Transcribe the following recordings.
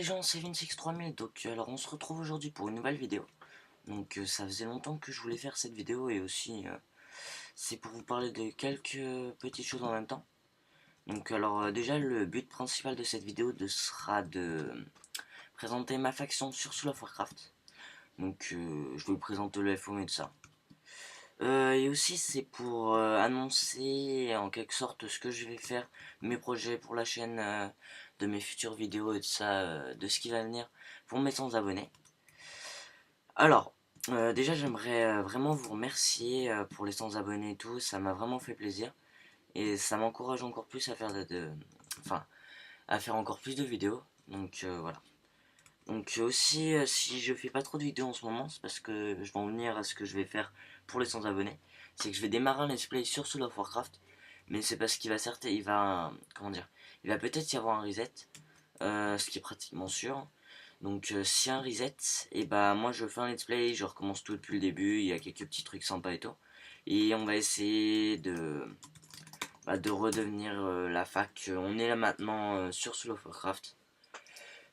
gens, c'est Vincex3000, donc alors on se retrouve aujourd'hui pour une nouvelle vidéo. Donc ça faisait longtemps que je voulais faire cette vidéo et aussi c'est pour vous parler de quelques petites choses en même temps. Donc alors déjà le but principal de cette vidéo sera de présenter ma faction sur Soul of Warcraft. Donc je vais vous présenter le FOM et tout ça. Et aussi c'est pour annoncer en quelque sorte ce que je vais faire, mes projets pour la chaîne, de mes futures vidéos et tout ça, de ce qui va venir pour mes 100 abonnés. Alors, déjà j'aimerais vraiment vous remercier pour les 100 abonnés et tout, ça m'a vraiment fait plaisir. Et ça m'encourage encore plus à faire enfin, à faire encore plus de vidéos. Donc voilà. Donc aussi, si je fais pas trop de vidéos en ce moment, c'est parce que je vais en venir à ce que je vais faire pour les 100 abonnés. C'est que je vais démarrer un let's play sur Soul of Warcraft. Mais c'est parce qu'il va certes, il va, comment dire, il va peut-être y avoir un reset, ce qui est pratiquement sûr. Donc si un reset, et bah moi je fais un let's play, je recommence tout depuis le début, il y a quelques petits trucs sympas et tout. Et on va essayer de redevenir la fac. On est là maintenant sur Soul of Warcraft.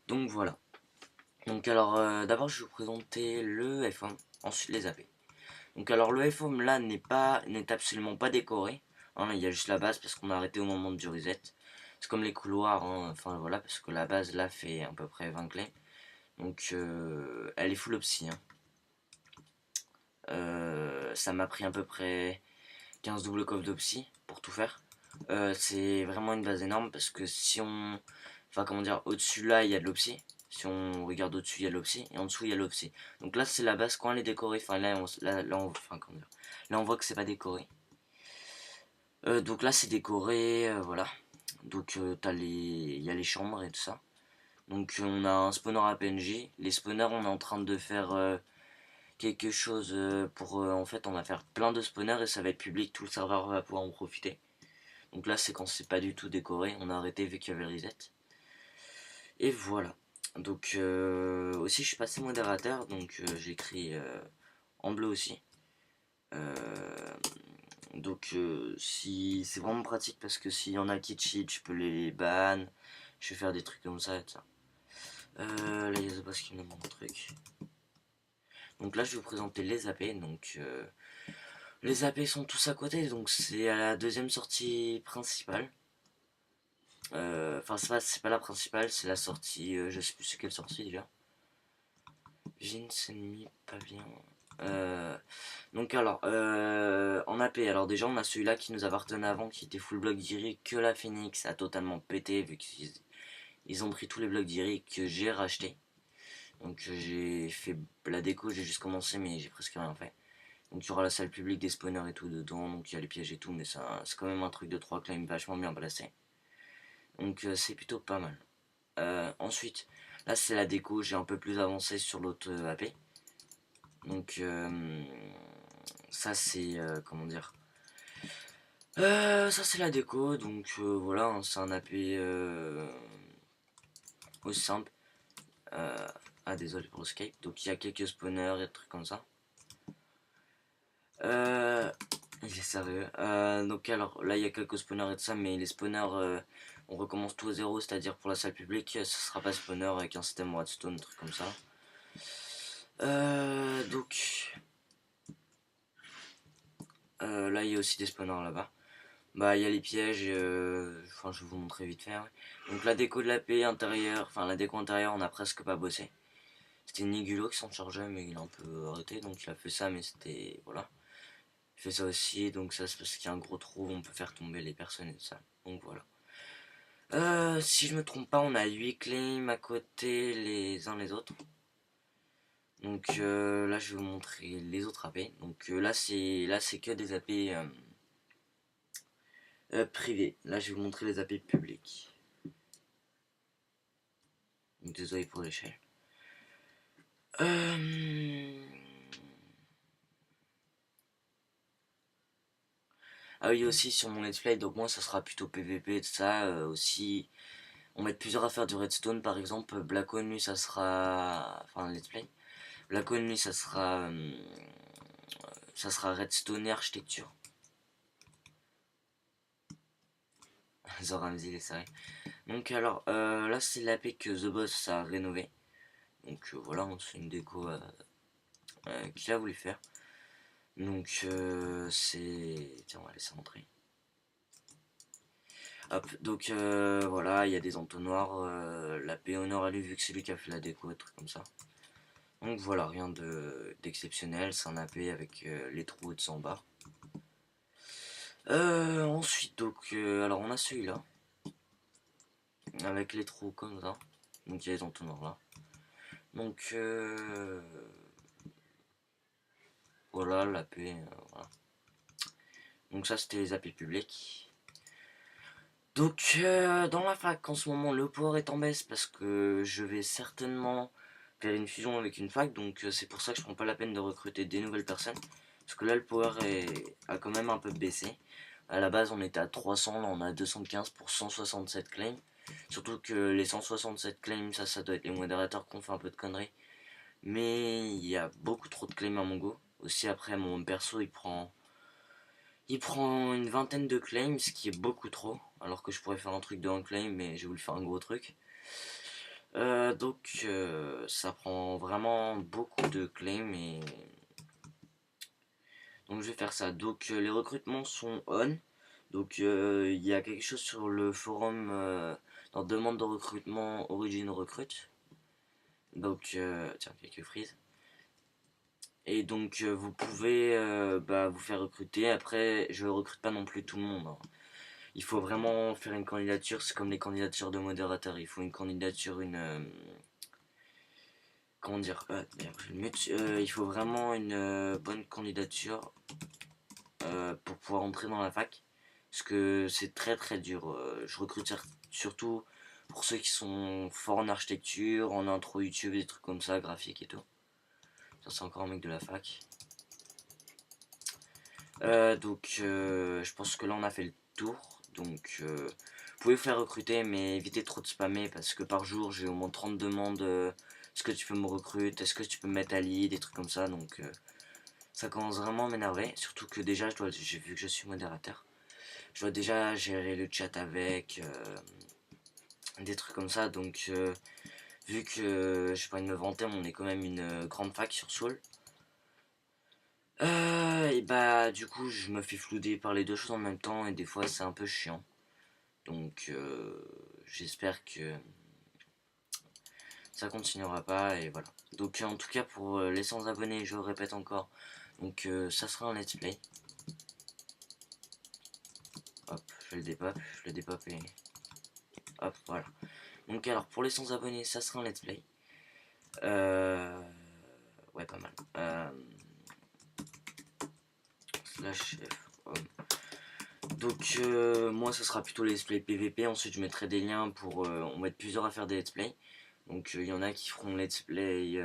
Donc voilà. Donc alors d'abord je vais vous présenter le F1, ensuite les AP. Donc alors le FOM là n'est absolument pas décoré. Hein, il y a juste la base parce qu'on a arrêté au moment du reset. C'est comme les couloirs, hein, enfin voilà, parce que la base là fait à peu près 20 clés. Donc elle est full opsi. Hein. Ça m'a pris à peu près 15 double coffres d'opsi pour tout faire. C'est vraiment une base énorme parce que si on... Enfin comment dire, au-dessus là il y a de l'opsi. Si on regarde au-dessus il y a de l'opsi et en dessous il y a l'opsi. Donc là c'est la base quand elle est décorée. Enfin enfin, comment dire, là on voit que c'est pas décoré. Donc là c'est décoré, voilà. Donc il y a les chambres et tout ça. Donc on a un spawner à PNJ. Les spawners on est en train de faire quelque chose pour en fait on va faire plein de spawners et ça va être public, tout le serveur va pouvoir en profiter. Donc là c'est quand c'est pas du tout décoré, on a arrêté vu qu'il y avait le reset. Et voilà. Donc aussi je suis passé modérateur, donc j'écris en bleu aussi. Donc si c'est vraiment pratique parce que s'il y en a qui cheat, je peux les ban, je vais faire des trucs comme ça et tout ça. Là il y a The Boss qui me demande un truc. Donc là je vais vous présenter les AP. Donc les AP sont tous à côté, donc c'est à la deuxième sortie principale. Enfin c'est pas la principale, c'est la sortie, je sais plus c'est quelle sortie déjà. Vince ennemi pavillon. Donc alors, en AP, alors déjà on a celui-là qui nous appartenait avant, qui était full bloc d'Iri, que la Phoenix a totalement pété, vu qu'ils ont pris tous les blocs d'Iri que j'ai racheté. Donc j'ai fait la déco, j'ai juste commencé mais j'ai presque rien fait. Donc il y aura la salle publique des spawners et tout dedans, donc il y a les pièges et tout, mais ça c'est quand même un truc de 3 claims vachement bien placé. Donc c'est plutôt pas mal. Ensuite, là c'est la déco, j'ai un peu plus avancé sur l'autre AP. Donc ça c'est comment dire, ça c'est la déco, donc voilà, hein, c'est un AP aussi simple. Ah désolé pour le Skype. Donc il y a quelques spawners et des trucs comme ça. Il est sérieux. Donc alors là il y a quelques spawners et tout ça, mais les spawners on recommence tout à zéro, c'est-à-dire pour la salle publique ce sera pas spawner avec un système redstone, un truc comme ça. Donc là il y a aussi des spawners là-bas. Bah il y a les pièges, enfin je vais vous montrer vite fait. Ouais. Donc la déco de la paix intérieure, enfin la déco intérieure on a presque pas bossé. C'était Nigulo qui s'en chargeait mais il a un peu arrêté, donc il a fait ça mais c'était, voilà. Il fait ça aussi, donc ça c'est parce qu'il y a un gros trou, on peut faire tomber les personnes et tout ça. Donc voilà. Si je me trompe pas, on a 8 claims à côté les uns les autres. Donc là je vais vous montrer les autres AP. Donc là c'est que des AP privés. Là je vais vous montrer les AP publics. Donc désolé pour l'échelle. Ah oui aussi sur mon let's play, donc moi ça sera plutôt PVP et tout ça. Aussi on va être plusieurs à faire du redstone par exemple. Black One lui ça sera, enfin let's play. Black One lui ça sera redstone et architecture. Zoramzi les séries. Donc alors là c'est l'AP que The Boss a rénové. Donc voilà, c'est une déco qu'il a voulu faire. Donc c'est... Tiens, on va laisser rentrer. Hop, donc voilà, il y a des entonnoirs, la paix honneur à lui vu que c'est lui qui a fait la déco, et trucs comme ça. Donc voilà, rien d'exceptionnel, c'est un AP avec les trous de 100 bas. Ensuite, donc, alors on a celui-là, avec les trous comme ça, donc il y a les entonnoirs là. Donc voilà, l'AP, voilà. Donc ça c'était les AP publics. Donc dans la fac en ce moment le power est en baisse parce que je vais certainement faire une fusion avec une fac, donc c'est pour ça que je prends pas la peine de recruter des nouvelles personnes. Parce que là le power a quand même un peu baissé. À la base on était à 300, là on a 215 pour 167 claims. Surtout que les 167 claims, ça doit être les modérateurs qui ont fait un peu de conneries. Mais il y a beaucoup trop de claims à mon go. Aussi après mon perso il prend une vingtaine de claims, ce qui est beaucoup trop. Alors que je pourrais faire un truc de un claim, mais j'ai voulu faire un gros truc. Donc ça prend vraiment beaucoup de claims et... Donc je vais faire ça. Donc les recrutements sont on. Donc il y a quelque chose sur le forum dans demande de recrutement Origin Recrute. Donc tiens, quelques frises. Et donc vous pouvez vous faire recruter. Après je recrute pas non plus tout le monde, hein. Il faut vraiment faire une candidature, c'est comme les candidatures de modérateurs. Il faut une candidature, comment dire, il faut vraiment une bonne candidature pour pouvoir entrer dans la fac. Parce que c'est très très dur. Je recrute surtout pour ceux qui sont forts en architecture, en intro YouTube, des trucs comme ça, graphique et tout. Ça c'est encore un mec de la fac. Donc je pense que là on a fait le tour. Donc vous pouvez vous faire recruter, mais évitez trop de spammer parce que par jour j'ai au moins 30 demandes. Est-ce que tu peux me recruter? Est-ce que tu peux me mettre à lead? Des trucs comme ça. Donc ça commence vraiment à m'énerver. Surtout que déjà j'ai vu que je suis modérateur. Je dois déjà gérer le chat avec des trucs comme ça. Donc vu que je sais pas de me vanter, on est quand même une grande fac sur Soul. Et bah du coup je me fais flouder par les deux choses en même temps et des fois c'est un peu chiant. Donc j'espère que ça continuera pas et voilà. Donc en tout cas pour les 100 abonnés, je répète encore, donc ça sera un let's play. Hop, je le dépop et hop, voilà. Donc alors pour les 100 abonnés, ça sera un let's play. Ouais, pas mal. Slash F. Donc moi ça sera plutôt les let's play PVP, ensuite je mettrai des liens pour... on va être plusieurs à faire des let's play. Donc il y en a qui feront let's play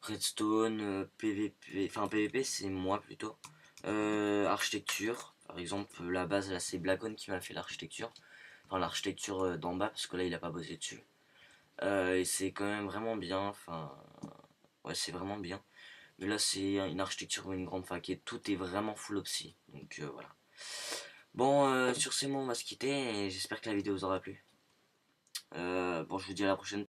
Redstone, PVP, enfin PVP c'est moi plutôt. Architecture, par exemple la base là c'est Blackon qui m'a fait l'architecture. Enfin l'architecture d'en bas parce que là il a pas bossé dessus. Et c'est quand même vraiment bien, enfin... Ouais c'est vraiment bien. Mais là c'est une architecture ou une grande fac et tout est vraiment full opsi. Donc voilà. Bon, sur ces mots, on va se quitter et j'espère que la vidéo vous aura plu. Bon, je vous dis à la prochaine.